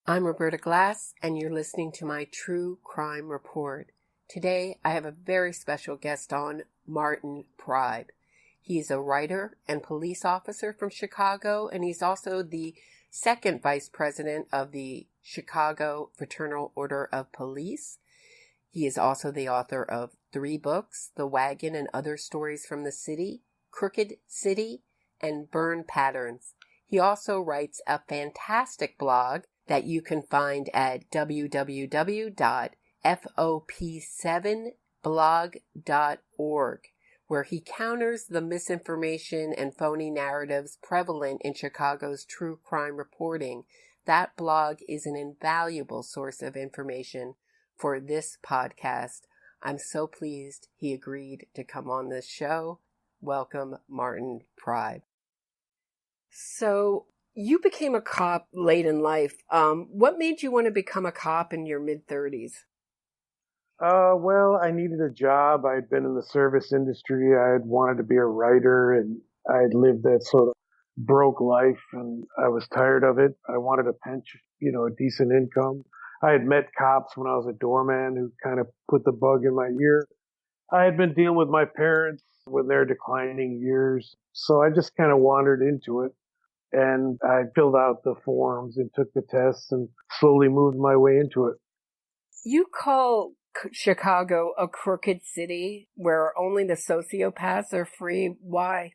I'm Roberta Glass, and you're listening to my True Crime Report. Today, I have a very special guest on, Martin Preib. He's a writer and police officer from Chicago, and he's also the second vice president of the Chicago Fraternal Order of Police. He is also the author of 3 books, The Wagon and Other Stories from the City, Crooked City, and Burn Patterns. He also writes a fantastic blog that you can find at www.fop7blog.org, where he counters the misinformation and phony narratives prevalent in Chicago's true crime reporting. That blog is an invaluable source of information for this podcast. I'm so pleased he agreed to come on this show. Welcome, Martin Preib. So, you became a cop late in life. What made you want to become a cop in your mid-30s? Well, I needed a job. I'd been in the service industry. I had wanted to be a writer, and I had lived that sort of broke life, and I was tired of it. I wanted a pension, a decent income. I had met cops when I was a doorman who kind of put the bug in my ear. I had been dealing with my parents with their declining years, so I just kind of wandered into it. And I filled out the forms and took the tests and slowly moved my way into it. You call Chicago a crooked city where only the sociopaths are free. Why?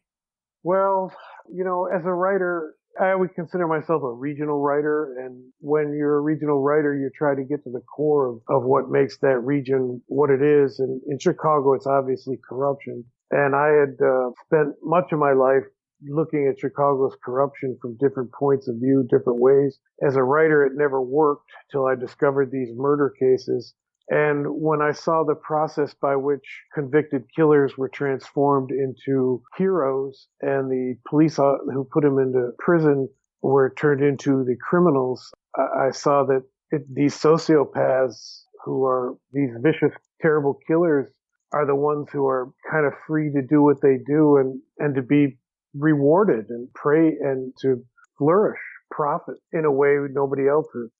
Well, as a writer, I would consider myself a regional writer. And when you're a regional writer, you try to get to the core of what makes that region what it is. And in Chicago, it's obviously corruption. And I had spent much of my life looking at Chicago's corruption from different points of view, different ways. As a writer, it never worked till I discovered these murder cases. And when I saw the process by which convicted killers were transformed into heroes and the police who put them into prison were turned into the criminals, I saw that these sociopaths who are these vicious, terrible killers are the ones who are kind of free to do what they do and to be rewarded and pray and to flourish, profit in a way nobody else is.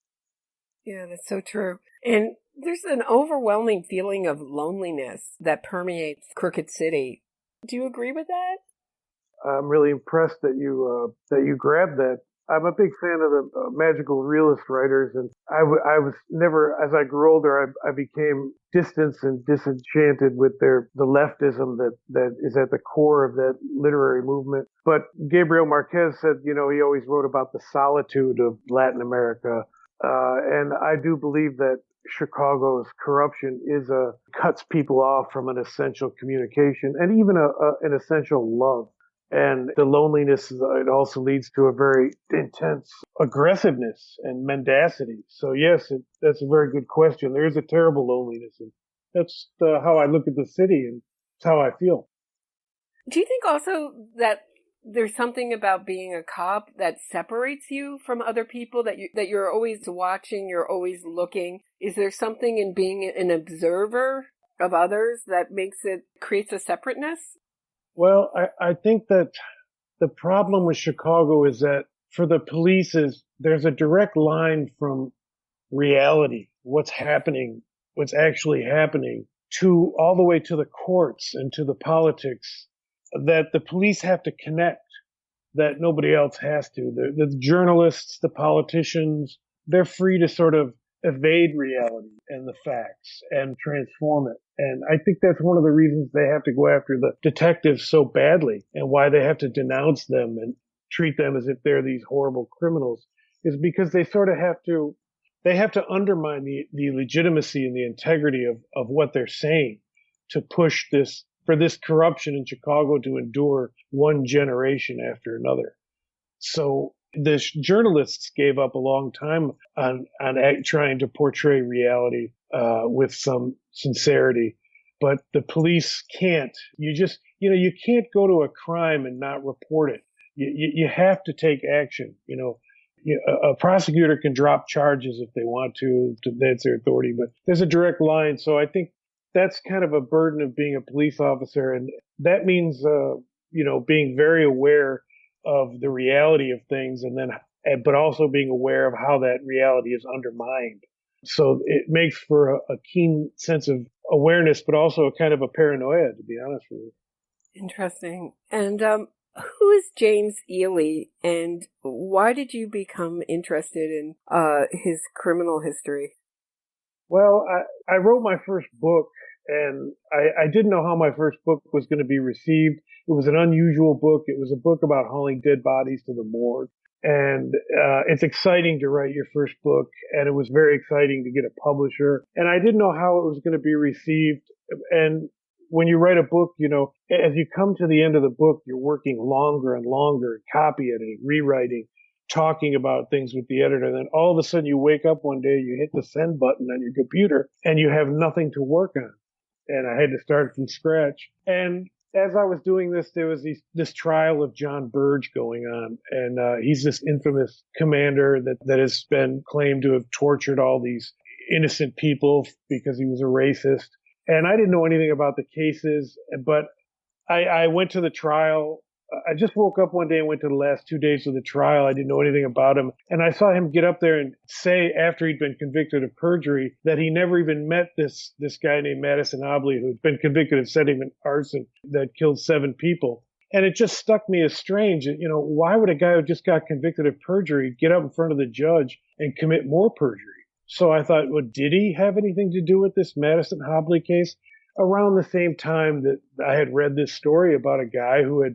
Yeah, that's so true. And there's an overwhelming feeling of loneliness that permeates Crooked City. Do you agree with that? I'm really impressed that you grabbed that. I'm a big fan of the magical realist writers, and I was never, as I grew older, I became distanced and disenchanted with the leftism that is at the core of that literary movement. But Gabriel Marquez said, he always wrote about the solitude of Latin America, and I do believe that Chicago's corruption cuts people off from an essential communication and even an essential love. And the loneliness, it also leads to a very intense aggressiveness and mendacity. So yes, that's a very good question. There is a terrible loneliness, and that's how I look at the city, and it's how I feel. Do you think also that there's something about being a cop that separates you from other people, that you're always watching, you're always looking? Is there something in being an observer of others that creates a separateness? Well, I think that the problem with Chicago is that for the police there's a direct line from reality, what's happening, what's actually happening, to all the way to the courts and to the politics, that the police have to connect, that nobody else has to. The journalists, the politicians, they're free to sort of evade reality and the facts and transform it. And I think that's one of the reasons they have to go after the detectives so badly, and why they have to denounce them and treat them as if they're these horrible criminals, is because they sort of have to undermine the legitimacy and the integrity of what they're saying to push for this corruption in Chicago to endure one generation after another. So the journalists gave up a long time on trying to portray reality with some sincerity, but the police can't. You can't go to a crime and not report it. You have to take action. A prosecutor can drop charges if they want to. That's their authority, but there's a direct line. So I think that's kind of a burden of being a police officer, and that means being very aware of the reality of things, and then but also being aware of how that reality is undermined. So it makes for a keen sense of awareness, but also a kind of a paranoia, to be honest with you. Interesting. And who is James Ely, and why did you become interested in his criminal history? Well, I wrote my first book, and I didn't know how my first book was going to be received. It was an unusual book. It was a book about hauling dead bodies to the morgue. And it's exciting to write your first book, and it was very exciting to get a publisher. And I didn't know how it was going to be received. And when you write a book, as you come to the end of the book, you're working longer and longer, copy editing, rewriting, talking about things with the editor. Then all of a sudden you wake up one day, you hit the send button on your computer, and you have nothing to work on. And I had to start from scratch. And as I was doing this, there was this trial of John Burge going on. And he's this infamous commander that has been claimed to have tortured all these innocent people because he was a racist. And I didn't know anything about the cases, but I went to the trial. I just woke up one day and went to the last 2 days of the trial. I didn't know anything about him. And I saw him get up there and say, after he'd been convicted of perjury, that he never even met this guy named Madison Obley, who'd been convicted of setting an arson that killed 7 people. And it just struck me as strange. Why would a guy who just got convicted of perjury get up in front of the judge and commit more perjury? So I thought, well, did he have anything to do with this Madison Obley case? Around the same time that I had read this story about a guy who had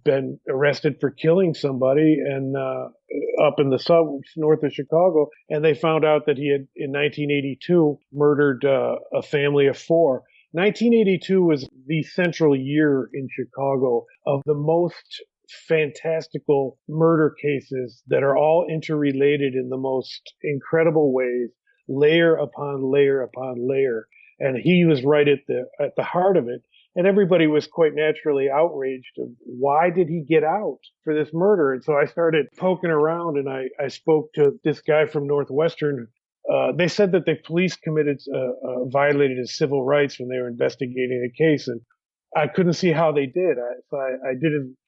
been arrested for killing somebody and up in the suburbs north of Chicago, and they found out that he had in 1982 murdered a family of 4. 1982 was the central year in Chicago of the most fantastical murder cases that are all interrelated in the most incredible ways, layer upon layer upon layer. And he was right at the heart of it. And everybody was quite naturally outraged of why did he get out for this murder? And so I started poking around, and I spoke to this guy from Northwestern. They said that the police violated his civil rights when they were investigating the case. And I couldn't see how they did. So I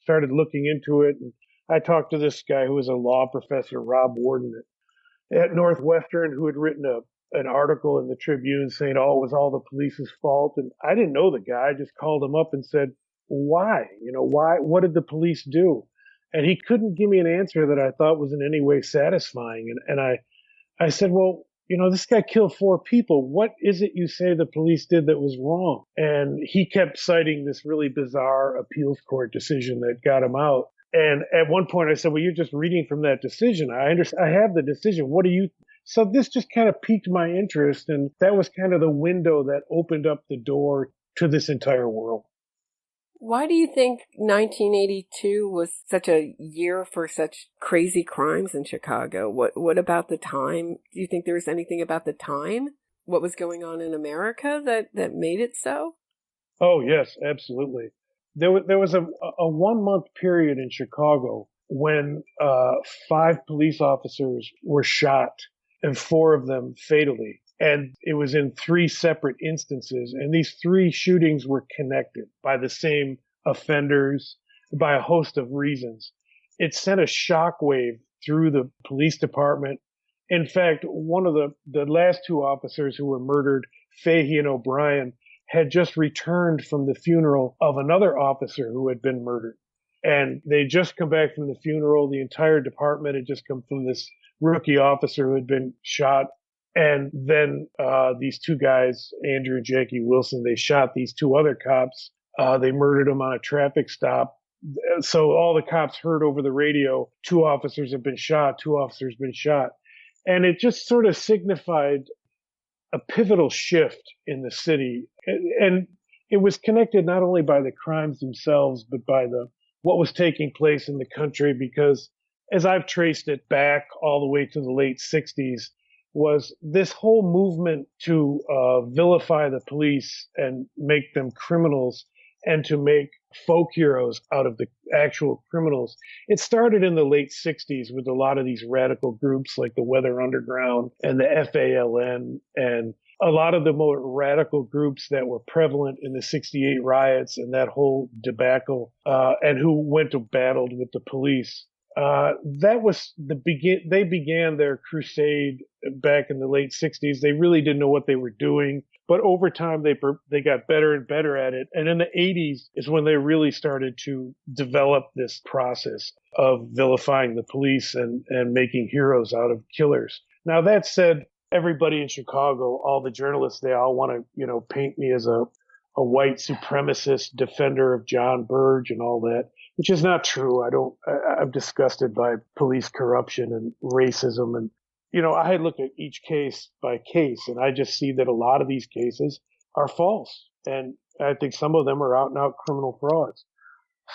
started looking into it. And I talked to this guy who was a law professor, Rob Warden at Northwestern, who had written an article in the Tribune saying, oh, it was all the police's fault. And I didn't know the guy. I just called him up and said, why? Why? What did the police do? And he couldn't give me an answer that I thought was in any way satisfying. And I said, well, this guy killed 4 people. What is it you say the police did that was wrong? And he kept citing this really bizarre appeals court decision that got him out. And at one point I said, well, you're just reading from that decision. I have the decision. What do you? So this just kind of piqued my interest. And that was kind of the window that opened up the door to this entire world. Why do you think 1982 was such a year for such crazy crimes in Chicago? What about the time? Do you think there was anything about the time? What was going on in America that made it so? Oh, yes, absolutely. There was a 1-month period in Chicago when 5 police officers were shot, and 4 of them fatally. And it was in 3 separate instances. And these 3 shootings were connected by the same offenders, by a host of reasons. It sent a shockwave through the police department. In fact, one of the last 2 officers who were murdered, Fahey and O'Brien, had just returned from the funeral of another officer who had been murdered. And they'd just come back from the funeral. The entire department had just come from this rookie officer who had been shot. And then these 2 guys, Andrew and Jackie Wilson, they shot these 2 other cops. They murdered them on a traffic stop. So all the cops heard over the radio, 2 officers have been shot, 2 officers have been shot. And it just sort of signified a pivotal shift in the city. And it was connected not only by the crimes themselves, but by what was taking place in the country, because as I've traced it back all the way to the late 60s, was this whole movement to vilify the police and make them criminals and to make folk heroes out of the actual criminals. It started in the late 60s with a lot of these radical groups like the Weather Underground and the FALN and a lot of the more radical groups that were prevalent in the 68 riots and that whole debacle, and who went to battle with the police. That was they began their crusade back in the late 60s. They really didn't know what they were doing, but over time they got better and better at it. And in the 80s is when they really started to develop this process of vilifying the police and making heroes out of killers. Now, that said, everybody in Chicago, all the journalists, they all want to, paint me as a white supremacist defender of John Burge and all that, which is not true. I'm disgusted by police corruption and racism. And, I look at each case by case, and I just see that a lot of these cases are false. And I think some of them are out and out criminal frauds.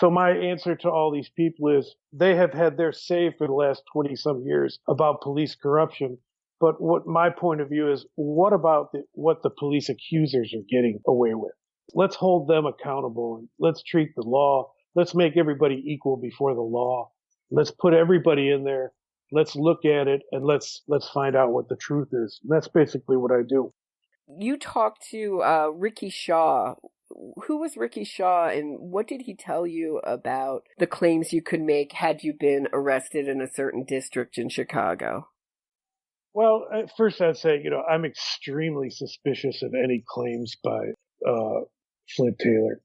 So my answer to all these people is they have had their say for the last 20 some years about police corruption. But what my point of view is, what about what the police accusers are getting away with? Let's hold them accountable and let's treat the law. Let's make everybody equal before the law. Let's put everybody in there. Let's look at it and let's find out what the truth is. And that's basically what I do. You talked to Ricky Shaw. Who was Ricky Shaw, and what did he tell you about the claims you could make had you been arrested in a certain district in Chicago? Well, first I'd say, I'm extremely suspicious of any claims by Flint Taylor.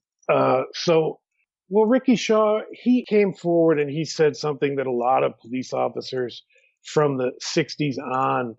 Ricky Shaw, he came forward and he said something that a lot of police officers from the 60s on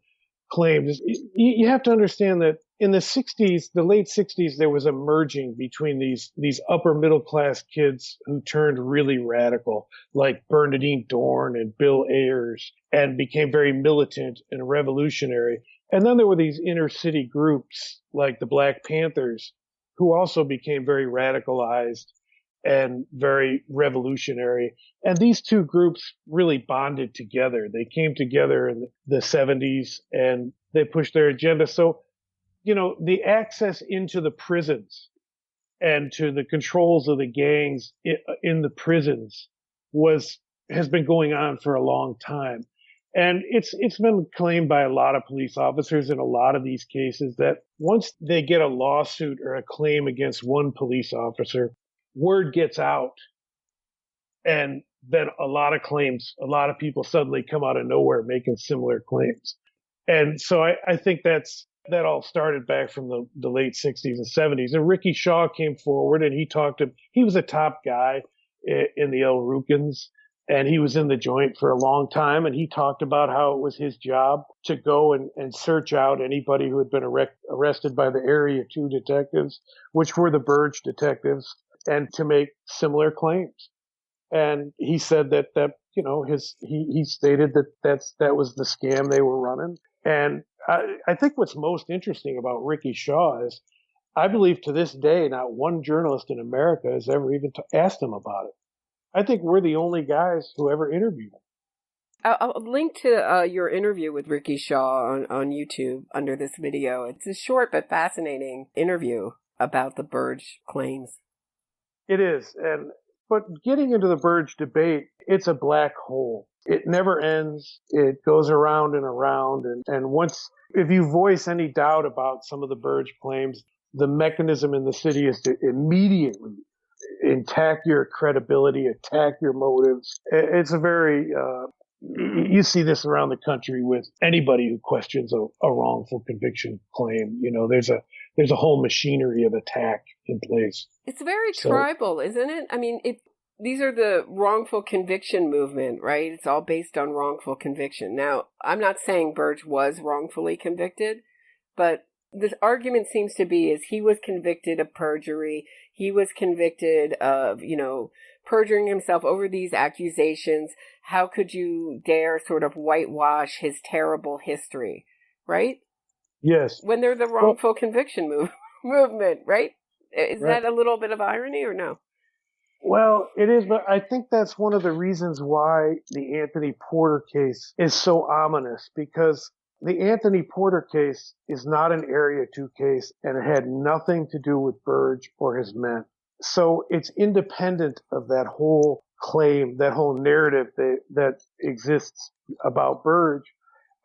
claimed. You have to understand that in the 60s, the late 60s, there was a merging between these upper middle class kids who turned really radical, like Bernadine Dorn and Bill Ayers, and became very militant and revolutionary. And then there were these inner city groups like the Black Panthers, who also became very radicalized and very revolutionary. And these two groups really bonded together. They came together in the 70s and they pushed their agenda. So, the access into the prisons and to the controls of the gangs in the prisons has been going on for a long time. And it's been claimed by a lot of police officers in a lot of these cases that once they get a lawsuit or a claim against one police officer, word gets out, and then a lot of people suddenly come out of nowhere making similar claims. And so I think that all started back from the late 60s and 70s. And Ricky Shaw came forward and he was a top guy in the El Rukins, and he was in the joint for a long time. And he talked about how it was his job to go and search out anybody who had been arrested by the Area 2 detectives, which were the Burge detectives, and to make similar claims. And he said that he stated that was the scam they were running. And I think what's most interesting about Ricky Shaw is I believe to this day, not one journalist in America has ever even asked him about it. I think we're the only guys who ever interviewed him. I'll link to your interview with Ricky Shaw on YouTube under this video. It's a short but fascinating interview about the Burge claims. It is. But getting into the Burge debate, it's a black hole. It never ends. It goes around and around. And if you voice any doubt about some of the Burge claims, the mechanism in the city is to immediately attack your credibility, attack your motives. It's a very, you see this around the country with anybody who questions a wrongful conviction claim. There's a whole machinery of attack in place. It's very tribal, isn't it? I mean, these are the wrongful conviction movement, right? It's all based on wrongful conviction. Now, I'm not saying Burge was wrongfully convicted, but the argument seems to be is he was convicted of perjury. He was convicted of, perjuring himself over these accusations. How could you dare sort of whitewash his terrible history, right? Yes. When they're the wrongful conviction movement, right? Is that a little bit of irony or no? Well, it is, but I think that's one of the reasons why the Anthony Porter case is so ominous, because the Anthony Porter case is not an Area 2 case, and it had nothing to do with Burge or his men. So it's independent of that whole claim, that whole narrative that exists about Burge,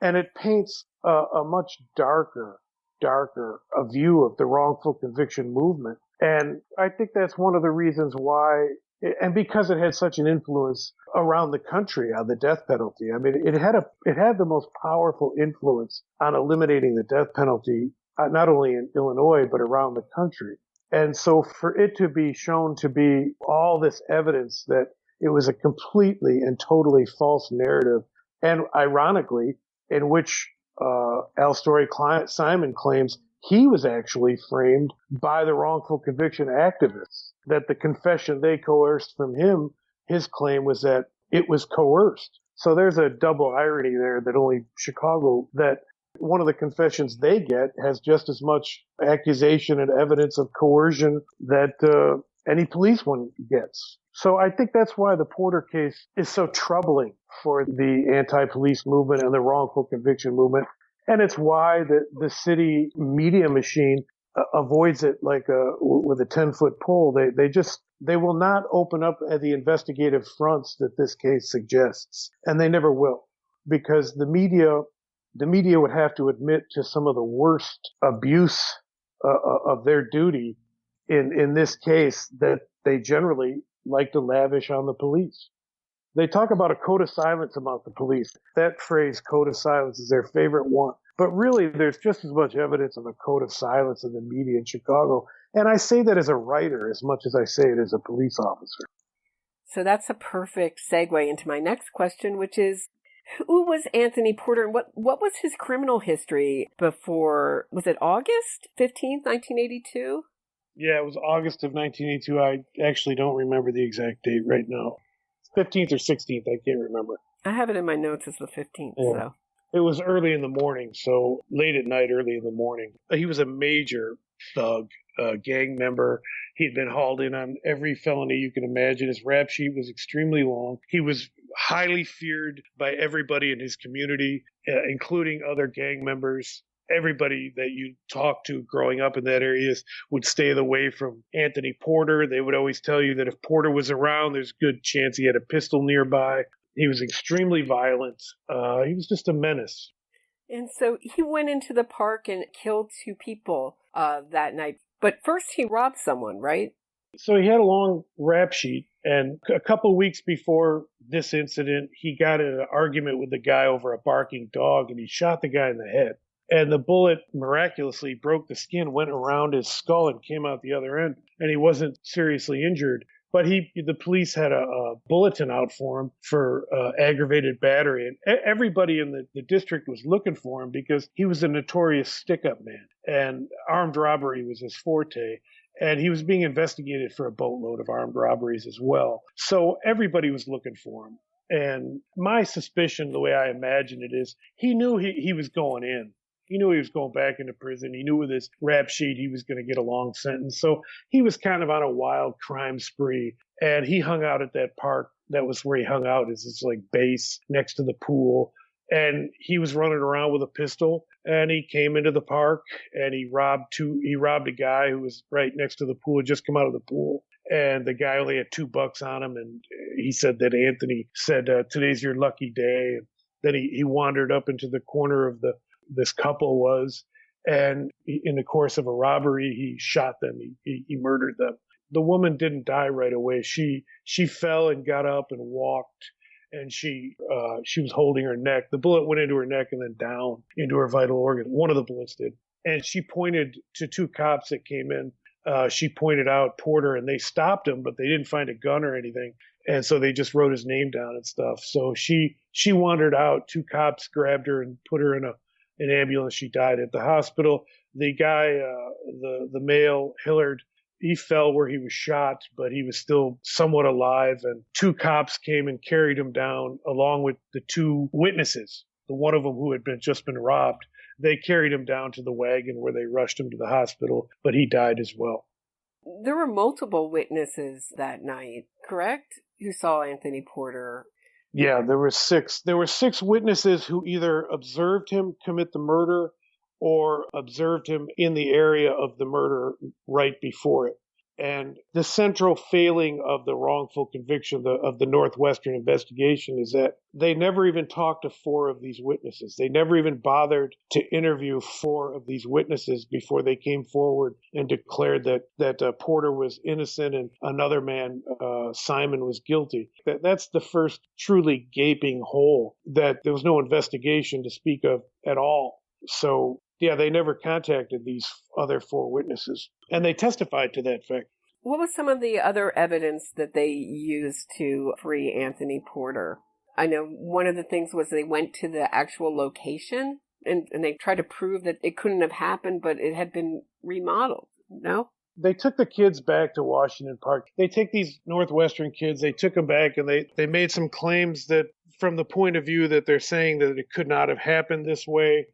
and it paints a much darker a view of the wrongful conviction movement. And I think that's one of the reasons why And because it had such an influence around the country on the death penalty. I mean, it had the most powerful influence on eliminating the death penalty, not only in Illinois, but around the country. And so for it to be shown to be all this evidence that it was a completely and totally false narrative, and ironically, in which Alstory Simon claims he was actually framed by the wrongful conviction activists, that the confession they coerced from him, his claim was that it was coerced. So there's a double irony there that only Chicago, that one of the confessions they get has just as much accusation and evidence of coercion that any police one gets. So I think that's why the Porter case is so troubling for the anti-police movement and the wrongful conviction movement. And it's why the city media machine avoids it like with a 10-foot pole. They will not open up at the investigative fronts that this case suggests. And they never will, because the media would have to admit to some of the worst abuse of their duty in this case that they generally like to lavish on the police. They talk about a code of silence about the police. That phrase, code of silence, is their favorite one. But really, there's just as much evidence of a code of silence in the media in Chicago. And I say that as a writer as much as I say it as a police officer. So that's a perfect segue into my next question, which is, who was Anthony Porter, and what was his criminal history before, was it August 15th, 1982? Yeah, it was August of 1982. I actually don't remember the exact date right now. 15th or 16th, I can't remember. I have it in my notes as the 15th, yeah. So. It was early in the morning, so late at night, early in the morning. He was a major thug, gang member. He'd been hauled in on every felony you can imagine. His rap sheet was extremely long. He was highly feared by everybody in his community, including other gang members. Everybody that you talked to growing up in that area would stay away from Anthony Porter. They would always tell you that if Porter was around, there's a good chance he had a pistol nearby. He was extremely violent. He was just a menace. And so he went into the park and killed 2 people that night. But first he robbed someone, right? So he had a long rap sheet. And a couple of weeks before this incident, he got in an argument with the guy over a barking dog, and he shot the guy in the head. And the bullet miraculously broke the skin, went around his skull, and came out the other end. And he wasn't seriously injured. But the police had a bulletin out for him for aggravated battery. And everybody in the district was looking for him because he was a notorious stick-up man. And armed robbery was his forte. And he was being investigated for a boatload of armed robberies as well. So everybody was looking for him. And my suspicion, the way I imagine it, is he knew he was going in. He knew he was going back into prison. He knew with his rap sheet he was going to get a long sentence. So he was kind of on a wild crime spree. And he hung out at that park. That was where he hung out, is this like base next to the pool. And he was running around with a pistol. And he came into the park and he robbed a guy who was right next to the pool, had just come out of the pool. And the guy only had $2 on him. And he said that Anthony said, today's your lucky day. And then he wandered up into the corner of this couple was, and in the course of a robbery, he shot them. He murdered them. The woman didn't die right away. She fell and got up and walked, and she was holding her neck. The bullet went into her neck and then down into her vital organ. One of the bullets did. And she pointed to 2 cops that came in. She pointed out Porter, and they stopped him, but they didn't find a gun or anything. And so they just wrote his name down and stuff. So she wandered out. 2 cops grabbed her and put her in an ambulance. She died at the hospital. The guy, the male, Hillard, he fell where he was shot, but he was still somewhat alive. And 2 cops came and carried him down along with the 2 witnesses, the one of them who had just been robbed. They carried him down to the wagon where they rushed him to the hospital, but he died as well. There were multiple witnesses that night, correct? Who saw Anthony Porter. Yeah, there were 6. There were 6 witnesses who either observed him commit the murder or observed him in the area of the murder right before it. And the central failing of the wrongful conviction of the Northwestern investigation is that they never even talked to four of these witnesses. They never even bothered to interview four of these witnesses before they came forward and declared that Porter was innocent and another man, Simon, was guilty. That's the first truly gaping hole, that there was no investigation to speak of at all. So, yeah, they never contacted these other four witnesses, and they testified to that fact. What was some of the other evidence that they used to free Anthony Porter? I know one of the things was they went to the actual location and they tried to prove that it couldn't have happened, but it had been remodeled. No? They took the kids back to Washington Park. They take these Northwestern kids, they took them back, and they made some claims that from the point of view that they're saying that it could not have happened this way.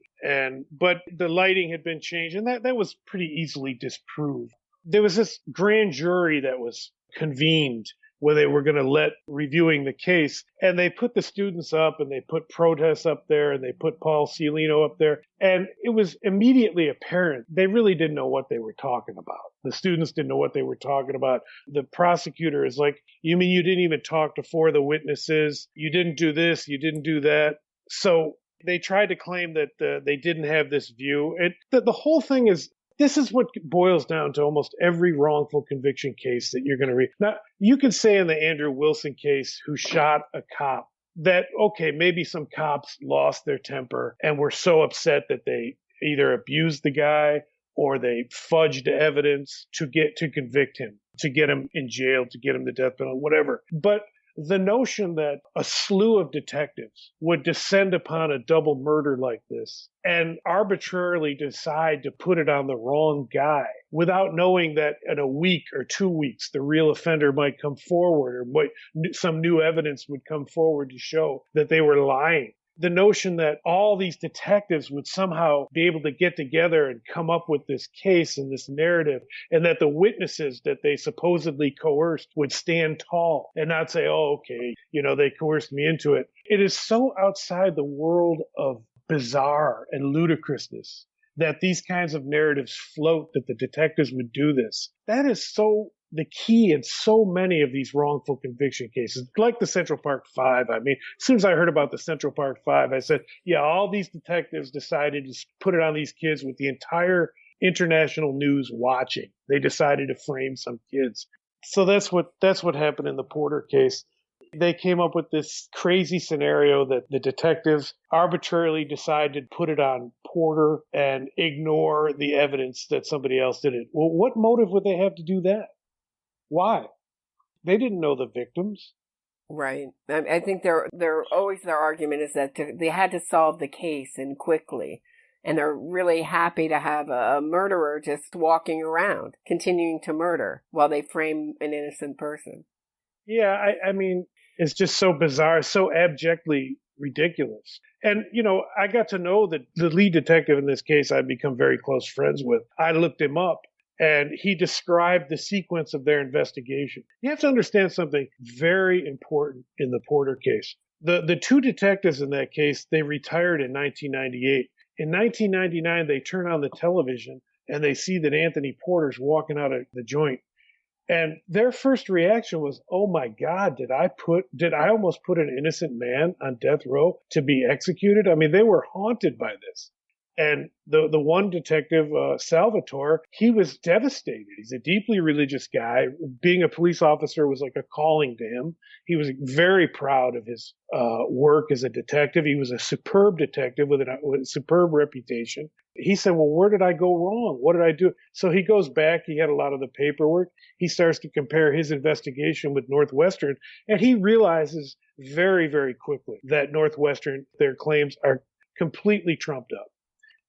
But the lighting had been changed, and that was pretty easily disproved. There was this grand jury that was convened where they were going to let reviewing the case, and they put the students up, and they put protests up there, and they put Paul Cialino up there, and it was immediately apparent they really didn't know what they were talking about. The students didn't know what they were talking about. The prosecutor is like, you mean you didn't even talk to four of the witnesses? You didn't do this, you didn't do that. So they tried to claim that they didn't have this view. The whole thing is, this is what boils down to almost every wrongful conviction case that you're going to read. Now, you could say in the Andrew Wilson case, who shot a cop, that, okay, maybe some cops lost their temper and were so upset that they either abused the guy or they fudged evidence to convict him, to get him in jail, to get him the death penalty, whatever. But the notion that a slew of detectives would descend upon a double murder like this and arbitrarily decide to put it on the wrong guy without knowing that in a week or 2 weeks the real offender might come forward or some new evidence would come forward to show that they were lying. The notion that all these detectives would somehow be able to get together and come up with this case and this narrative, and that the witnesses that they supposedly coerced would stand tall and not say, oh, okay, they coerced me into it. It is so outside the world of bizarre and ludicrousness that these kinds of narratives float, that the detectives would do this. That is so the key in so many of these wrongful conviction cases, like the Central Park Five. I mean, as soon as I heard about the Central Park Five, I said, yeah, all these detectives decided to put it on these kids with the entire international news watching. They decided to frame some kids. So that's what happened in the Porter case. They came up with this crazy scenario that the detectives arbitrarily decided to put it on Porter and ignore the evidence that somebody else did it. Well, what motive would they have to do that? Why? They didn't know the victims. Right. I think their argument is that they had to solve the case and quickly. And they're really happy to have a murderer just walking around, continuing to murder while they frame an innocent person. Yeah, I mean, it's just so bizarre, so abjectly ridiculous. And, I got to know that the lead detective in this case I'd become very close friends with. I looked him up, and he described the sequence of their investigation. You have to understand something very important in the Porter case. The two detectives in that case, they retired in 1998. In 1999, they turn on the television and they see that Anthony Porter's walking out of the joint. And their first reaction was, oh my God, did I almost put an innocent man on death row to be executed? I mean, they were haunted by this. And the one detective, Salvatore, he was devastated. He's a deeply religious guy. Being a police officer was like a calling to him. He was very proud of his work as a detective. He was a superb detective with a superb reputation. He said, well, where did I go wrong? What did I do? So he goes back. He had a lot of the paperwork. He starts to compare his investigation with Northwestern, and he realizes very, very quickly that Northwestern, their claims are completely trumped up.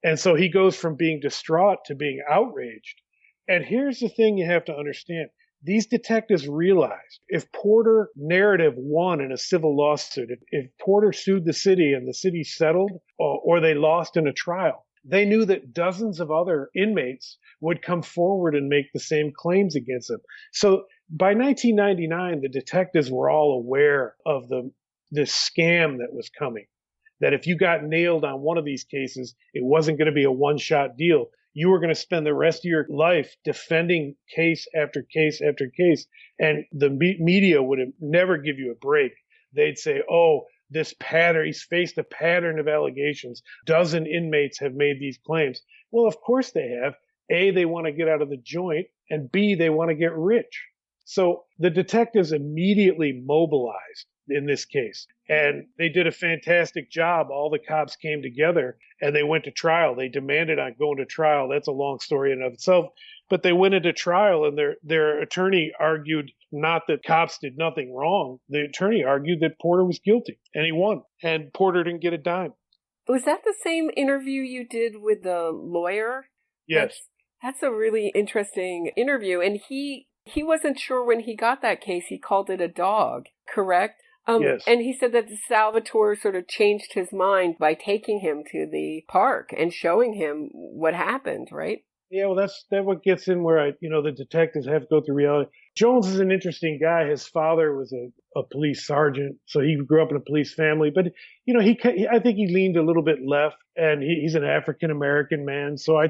And so he goes from being distraught to being outraged. And here's the thing you have to understand. These detectives realized if Porter narrative won in a civil lawsuit, if Porter sued the city and the city settled or they lost in a trial, they knew that dozens of other inmates would come forward and make the same claims against them. So by 1999, the detectives were all aware of this scam that was coming. That if you got nailed on one of these cases, it wasn't going to be a one-shot deal. you were going to spend the rest of your life defending case after case after case. And the media would never give you a break. They'd say, oh, this pattern, he's faced a pattern of allegations. Dozen inmates have made these claims. Well, of course they have. A, they want to get out of the joint, and B, they want to get rich. So the detectives immediately mobilized in this case, and they did a fantastic job. All the cops came together and they went to trial. They demanded on going to trial. That's a long story in and of itself, but they went into trial, and their attorney argued not that cops did nothing wrong. The attorney argued that Porter was guilty, and he won, and Porter didn't get a dime. Was that the same interview you did with the lawyer? Yes. That's a really interesting interview. And he wasn't sure when he got that case. He called it a dog, correct? Yes. And he said that Salvatore sort of changed his mind by taking him to the park and showing him what happened, right? Yeah, well, that's what gets in where the detectives have to go through reality. Jones is an interesting guy. His father was a police sergeant, so he grew up in a police family. But I think he leaned a little bit left, and he's an African American man. So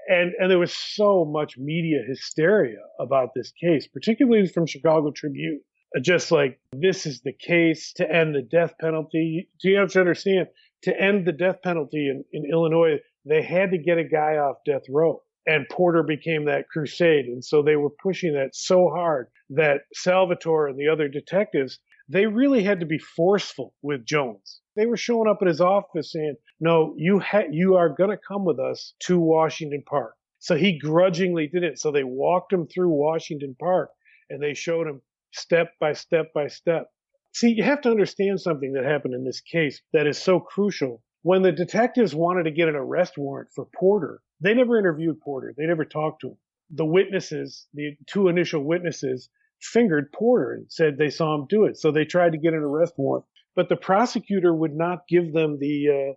and there was so much media hysteria about this case, particularly from Chicago Tribune. Just like, this is the case to end the death penalty. Do you have to understand? To end the death penalty in Illinois, they had to get a guy off death row. And Porter became that crusade. And so they were pushing that so hard that Salvatore and the other detectives, they really had to be forceful with Jones. They were showing up at his office saying, no, you are going to come with us to Washington Park. So he grudgingly did it. So they walked him through Washington Park, and they showed him step by step by step. See, you have to understand something that happened in this case that is so crucial. When the detectives wanted to get an arrest warrant for Porter, they never interviewed Porter. They never talked to him. The witnesses, the two initial witnesses, fingered Porter and said they saw him do it. So they tried to get an arrest warrant. But the prosecutor would not give them the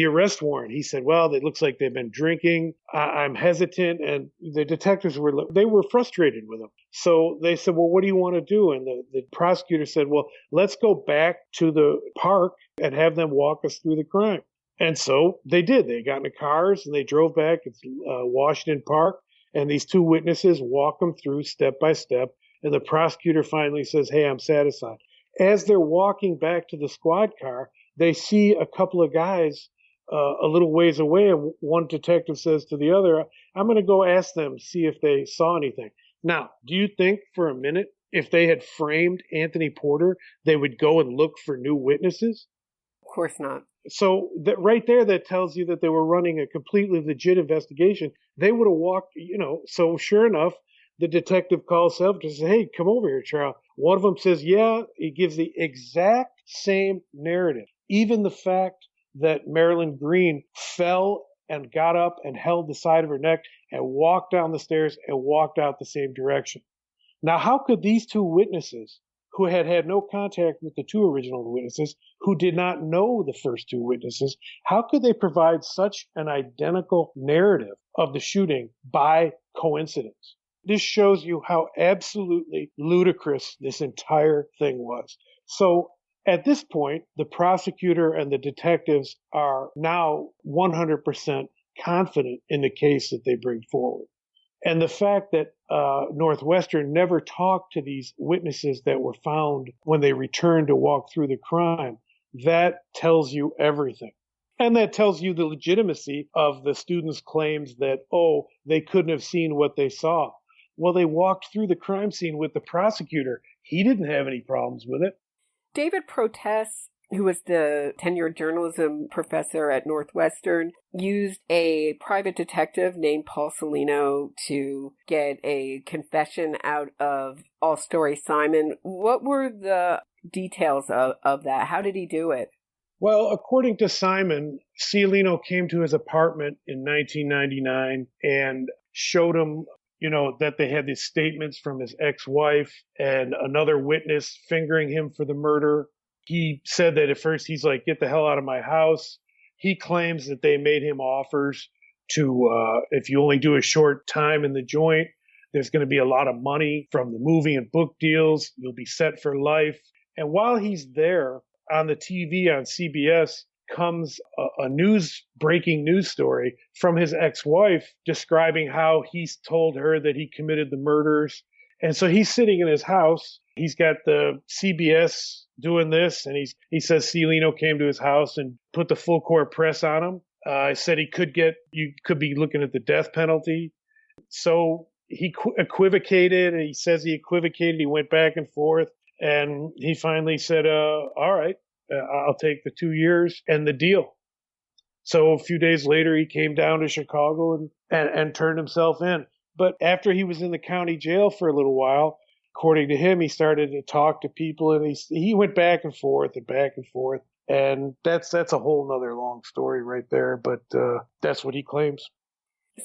arrest warrant. He said, well, it looks like they've been drinking. I'm hesitant. And the detectives were frustrated with him. So they said, well, what do you want to do? And the prosecutor said, well, let's go back to the park and have them walk us through the crime. And so they did. They got in the cars and they drove back to Washington Park. And these two witnesses walk them through step by step. And the prosecutor finally says, hey, I'm satisfied. As they're walking back to the squad car, they see a couple of guys a little ways away. And one detective says to the other, I'm going to go ask them, see if they saw anything. Now, do you think for a minute, if they had framed Anthony Porter, they would go and look for new witnesses? Of course not. So that right there, that tells you that they were running a completely legit investigation. They would have walked, so sure enough, the detective calls Salvatore and says, hey, come over here, Charles. One of them says, yeah, he gives the exact same narrative. Even the fact that Marilyn Green fell and got up and held the side of her neck and walked down the stairs and walked out the same direction. Now, how could these two witnesses, who had no contact with the two original witnesses, who did not know the first two witnesses, how could they provide such an identical narrative of the shooting by coincidence? This shows you how absolutely ludicrous this entire thing was. So at this point, the prosecutor and the detectives are now 100% confident in the case that they bring forward. And the fact that Northwestern never talked to these witnesses that were found when they returned to walk through the crime, that tells you everything. And that tells you the legitimacy of the students' claims that, oh, they couldn't have seen what they saw. Well, they walked through the crime scene with the prosecutor. He didn't have any problems with it. David Protess, who was the tenured journalism professor at Northwestern, used a private detective named Paul Celino to get a confession out of Alstory Simon. What were the details of that? How did he do it? Well, according to Simon, Celino came to his apartment in 1999 and showed him that they had these statements from his ex-wife and another witness fingering him for the murder. He said that at first he's like, get the hell out of my house. He claims that they made him offers to, if you only do a short time in the joint, there's going to be a lot of money from the movie and book deals. You'll be set for life. And while he's there on the TV on CBS, comes a breaking news story from his ex-wife describing how he's told her that he committed the murders. And so he's sitting in his house. He's got the CBS doing this, and he says Cialino came to his house and put the full court press on him. Said you could be looking at the death penalty. So he equivocated, and he says he equivocated. He went back and forth, and he finally said, all right, I'll take the 2 years and the deal. So a few days later, he came down to Chicago and turned himself in. But after he was in the county jail for a little while, according to him, he started to talk to people, and he went back and forth and back and forth. And that's a whole nother long story right there. But that's what he claims.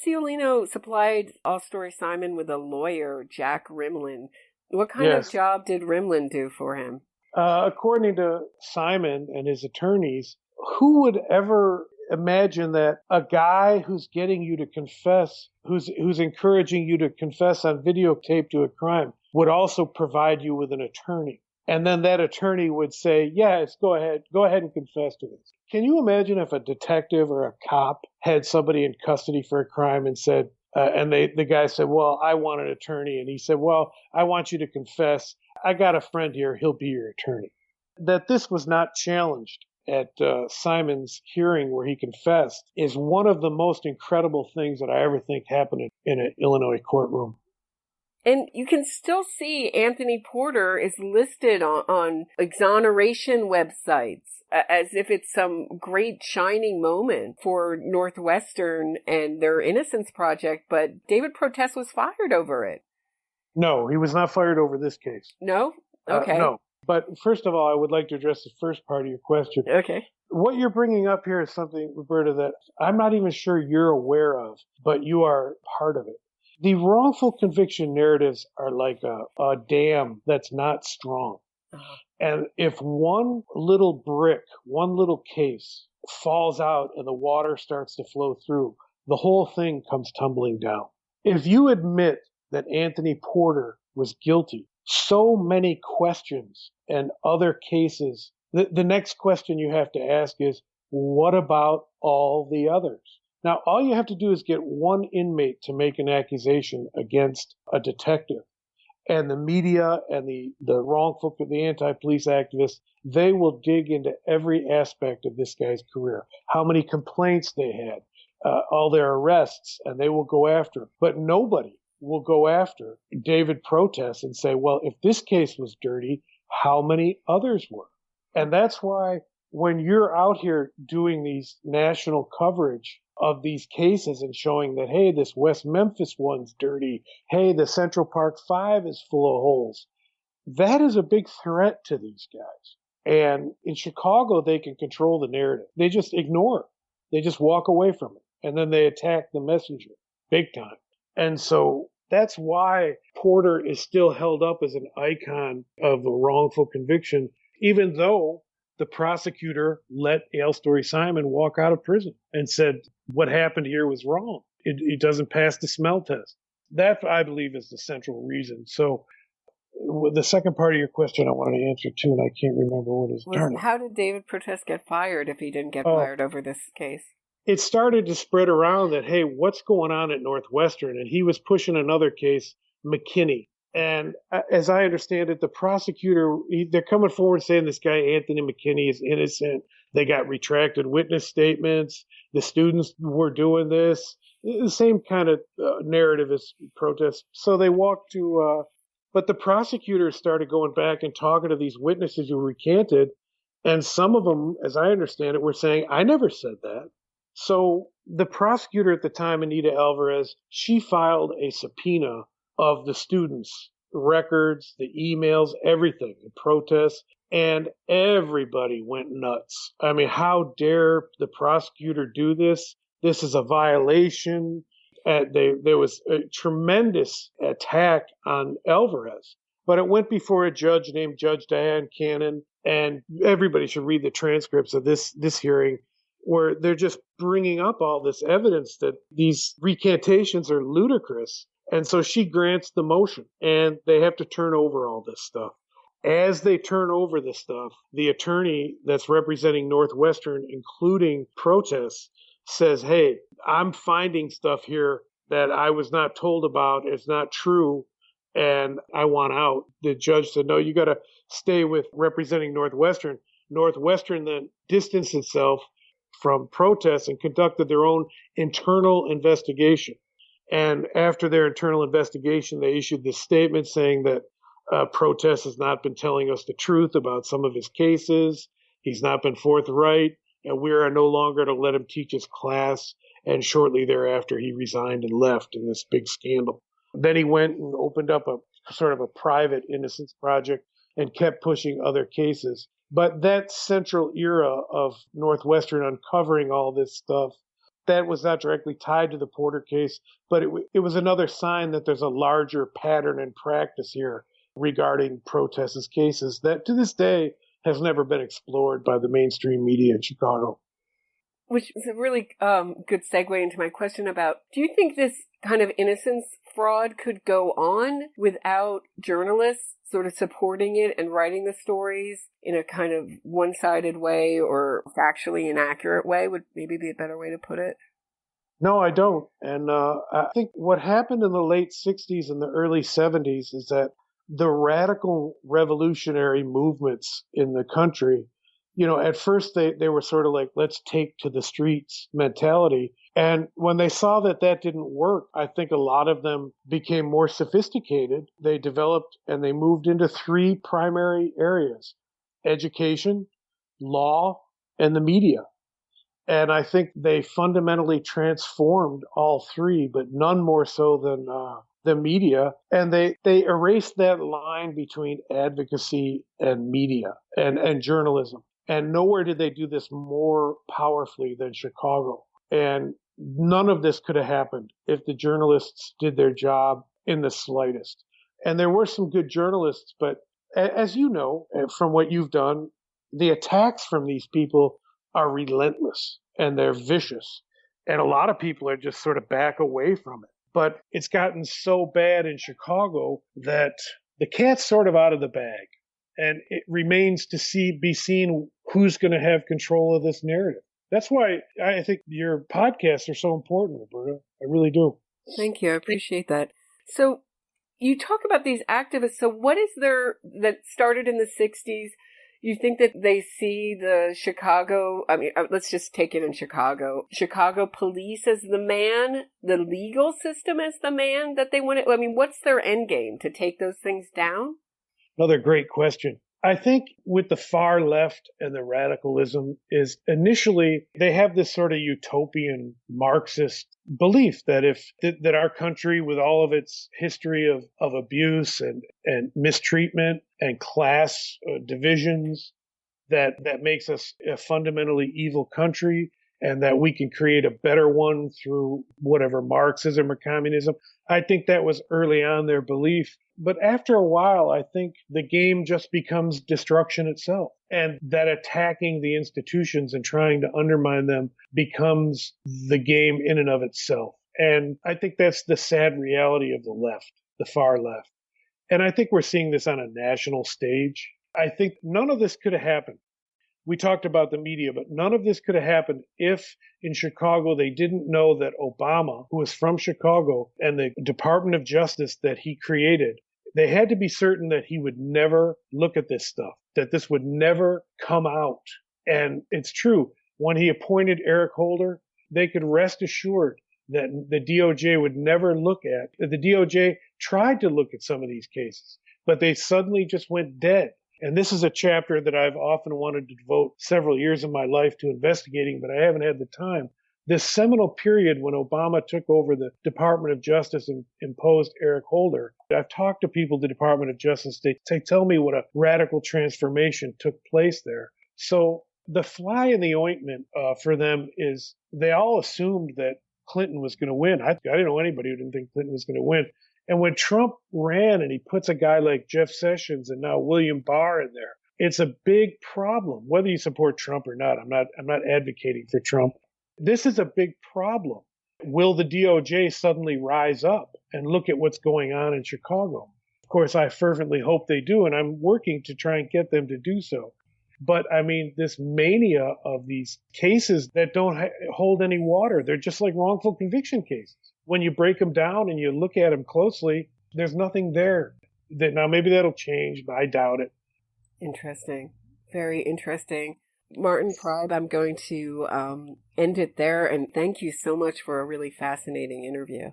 Cialino supplied Alstory Simon with a lawyer, Jack Rimland. What kind of job did Rimland do for him? According to Simon and his attorneys, who would ever imagine that a guy who's getting you to confess, who's encouraging you to confess on videotape to a crime, would also provide you with an attorney? And then that attorney would say, yes, go ahead and confess to this. Can you imagine if a detective or a cop had somebody in custody for a crime and said, and the guy said, well, I want an attorney. And he said, well, I want you to confess. I got a friend here. He'll be your attorney. That this was not challenged at Simon's hearing where he confessed is one of the most incredible things that I ever think happened in an Illinois courtroom. And you can still see Anthony Porter is listed on exoneration websites as if it's some great shining moment for Northwestern and their Innocence project, but David Protest was fired over it. No, he was not fired over this case. No? Okay. No. But first of all, I would like to address the first part of your question. Okay. What you're bringing up here is something, Roberta, that I'm not even sure you're aware of, but you are part of it. The wrongful conviction narratives are like a dam that's not strong. Uh-huh. And if one little brick, one little case falls out and the water starts to flow through, the whole thing comes tumbling down. If you admit that Anthony Porter was guilty, so many questions and other cases, the next question you have to ask is, what about all the others? Now, all you have to do is get one inmate to make an accusation against a detective. And the media and the anti-police activists, they will dig into every aspect of this guy's career. How many complaints they had, all their arrests, and they will go after him. But nobody will go after David Protest and say, well, if this case was dirty, how many others were? And that's why when you're out here doing these national coverage of these cases and showing that, hey, this West Memphis one's dirty, hey, the Central Park 5 is full of holes, that is a big threat to these guys. And in Chicago, they can control the narrative. They just ignore it. They just walk away from it. And then they attack the messenger big time. And so that's why Porter is still held up as an icon of the wrongful conviction, even though the prosecutor let Alstory Simon walk out of prison and said what happened here was wrong. It doesn't pass the smell test. That, I believe, is the central reason. So the second part of your question I wanted to answer, too, and I can't remember what it is. How did David Protest get fired if he didn't get fired over this case? It started to spread around that, hey, what's going on at Northwestern? And he was pushing another case, McKinney. And as I understand it, the prosecutor, they're coming forward saying this guy, Anthony McKinney, is innocent. They got retracted witness statements. The students were doing this. The same kind of narrative as Protest. So they walked to, but the prosecutors started going back and talking to these witnesses who recanted. And some of them, as I understand it, were saying, I never said that. So the prosecutor at the time, Anita Alvarez, she filed a subpoena of the students' records, the emails, everything, the protests, and everybody went nuts. I mean, how dare the prosecutor do this? This is a violation. There was a tremendous attack on Alvarez, but it went before a judge named Judge Diane Cannon, and everybody should read the transcripts of this hearing, where they're just bringing up all this evidence that these recantations are ludicrous. And so she grants the motion, and they have to turn over all this stuff. As they turn over the stuff, the attorney that's representing Northwestern, including protests, says, hey, I'm finding stuff here that I was not told about. It's not true. And I want out. The judge said, no, you got to stay with representing Northwestern. Northwestern then distanced itself from protests and conducted their own internal investigation. And after their internal investigation, they issued this statement saying that Protest has not been telling us the truth about some of his cases. He's not been forthright, and we are no longer to let him teach his class. And shortly thereafter, he resigned and left in this big scandal. Then he went and opened up a sort of a private Innocence project and kept pushing other cases. But that central era of Northwestern uncovering all this stuff, that was not directly tied to the Porter case, but it was another sign that there's a larger pattern and practice here regarding protesters' cases that to this day has never been explored by the mainstream media in Chicago. Which is a really good segue into my question about, do you think this kind of innocence fraud could go on without journalists sort of supporting it and writing the stories in a kind of one-sided way or factually inaccurate way would maybe be a better way to put it? No, I don't. And I think what happened in the late 60s and the early 70s is that the radical revolutionary movements in the country, at first they were sort of like, let's take to the streets mentality. And when they saw that didn't work, I think a lot of them became more sophisticated. They developed and they moved into three primary areas: education, law, and the media. And I think they fundamentally transformed all three, but none more so than the media. And they erased that line between advocacy and media and journalism. And nowhere did they do this more powerfully than Chicago. And none of this could have happened if the journalists did their job in the slightest. And there were some good journalists, but as you know, from what you've done, the attacks from these people are relentless and they're vicious. And a lot of people are just sort of back away from it. But it's gotten so bad in Chicago that the cat's sort of out of the bag. And it remains to be seen who's going to have control of this narrative. That's why I think your podcasts are so important, Roberta. I really do. Thank you. I appreciate that. So you talk about these activists. So what is there that started in the 60s? You think that they see the let's just take it in Chicago police as the man, the legal system as the man that they want to, what's their end game? To take those things down? Another great question. I think with the far left and the radicalism is initially they have this sort of utopian Marxist belief that that our country, with all of its history of abuse and mistreatment and class divisions, that makes us a fundamentally evil country, and that we can create a better one through whatever Marxism or communism. I think that was early on their belief. But after a while, I think the game just becomes destruction itself. And that attacking the institutions and trying to undermine them becomes the game in and of itself. And I think that's the sad reality of the left, the far left. And I think we're seeing this on a national stage. I think none of this could have happened. We talked about the media, but none of this could have happened if in Chicago they didn't know that Obama, who was from Chicago, and the Department of Justice that he created, they had to be certain that he would never look at this stuff, that this would never come out. And it's true. When he appointed Eric Holder, they could rest assured that the DOJ would never look at. The DOJ tried to look at some of these cases, but they suddenly just went dead. And this is a chapter that I've often wanted to devote several years of my life to investigating, but I haven't had the time. This seminal period when Obama took over the Department of Justice and imposed Eric Holder, I've talked to people at the Department of Justice. They tell me what a radical transformation took place there. So the fly in the ointment for them is they all assumed that Clinton was going to win. I didn't know anybody who didn't think Clinton was going to win. And when Trump ran and he puts a guy like Jeff Sessions and now William Barr in there, it's a big problem. Whether you support Trump or not, I'm not advocating for Trump. This is a big problem. Will the DOJ suddenly rise up and look at what's going on in Chicago? Of course, I fervently hope they do, and I'm working to try and get them to do so. But I mean, this mania of these cases that don't hold any water, they're just like wrongful conviction cases. When you break them down and you look at them closely, there's nothing there. Now, maybe that'll change, but I doubt it. Interesting. Very interesting. Martin Preib, I'm going to end it there, and thank you so much for a really fascinating interview.